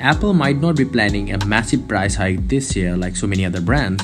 Apple might not be planning a massive price hike this year like so many other brands,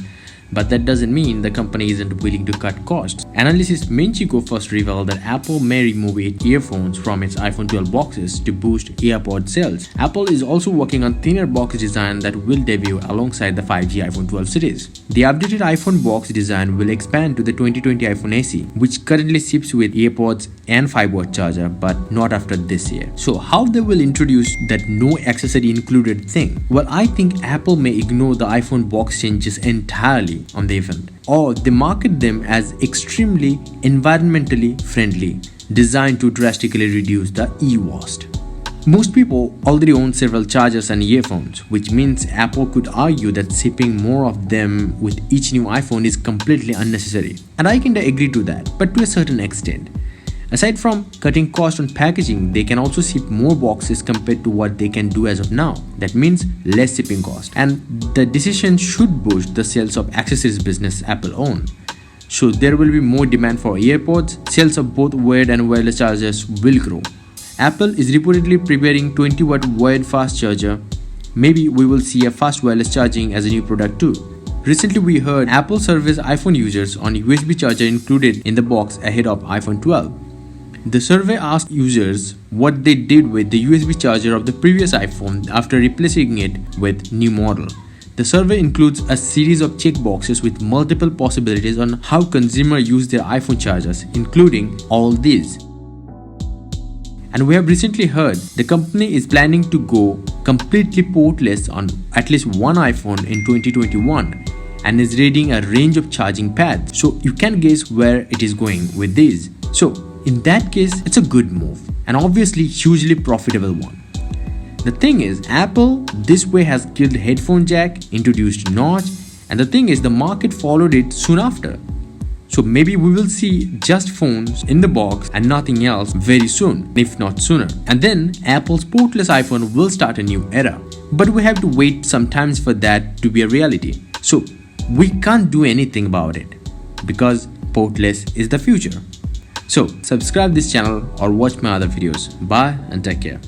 but that doesn't mean the company isn't willing to cut costs. Analyst Minchico first revealed that Apple may remove its earphones from its iPhone 12 boxes to boost AirPod sales. Apple is also working on thinner box design that will debut alongside the 5G iPhone 12 series. The updated iPhone box design will expand to the 2020 iPhone SE, which currently ships with AirPods and 5-watt charger, but not after this year. So how they will introduce that no accessory included thing? Well, I think Apple may ignore the iPhone box changes entirely on the event, or they market them as extremely environmentally friendly, designed to drastically reduce the e-waste. Most people already own several chargers and earphones, which means Apple could argue that shipping more of them with each new iPhone is completely unnecessary. And I kinda agree to that, but to a certain extent. Aside from cutting cost on packaging, they can also ship more boxes compared to what they can do as of now. That means less shipping cost. And the decision should boost the sales of accessories business Apple owns. So there will be more demand for AirPods. Sales of both wired and wireless chargers will grow. Apple is reportedly preparing 20-watt wired fast charger. Maybe we will see a fast wireless charging as a new product too. Recently we heard Apple surveys iPhone users on USB charger included in the box ahead of iPhone 12. The survey asked users what they did with the USB charger of the previous iPhone after replacing it with new model. The survey includes a series of checkboxes with multiple possibilities on how consumers use their iPhone chargers, including all these. And we have recently heard the company is planning to go completely portless on at least one iPhone in 2021 and is rating a range of charging paths. So you can guess where it is going with these. So in that case, it's a good move and obviously hugely profitable one. The thing is, Apple this way has killed headphone jack, introduced notch, and the thing is the market followed it soon after. So maybe we will see just phones in the box and nothing else very soon, if not sooner. And then Apple's portless iPhone will start a new era. But we have to wait sometimes for that to be a reality. So we can't do anything about it because portless is the future. So subscribe this channel or watch my other videos. Bye and take care.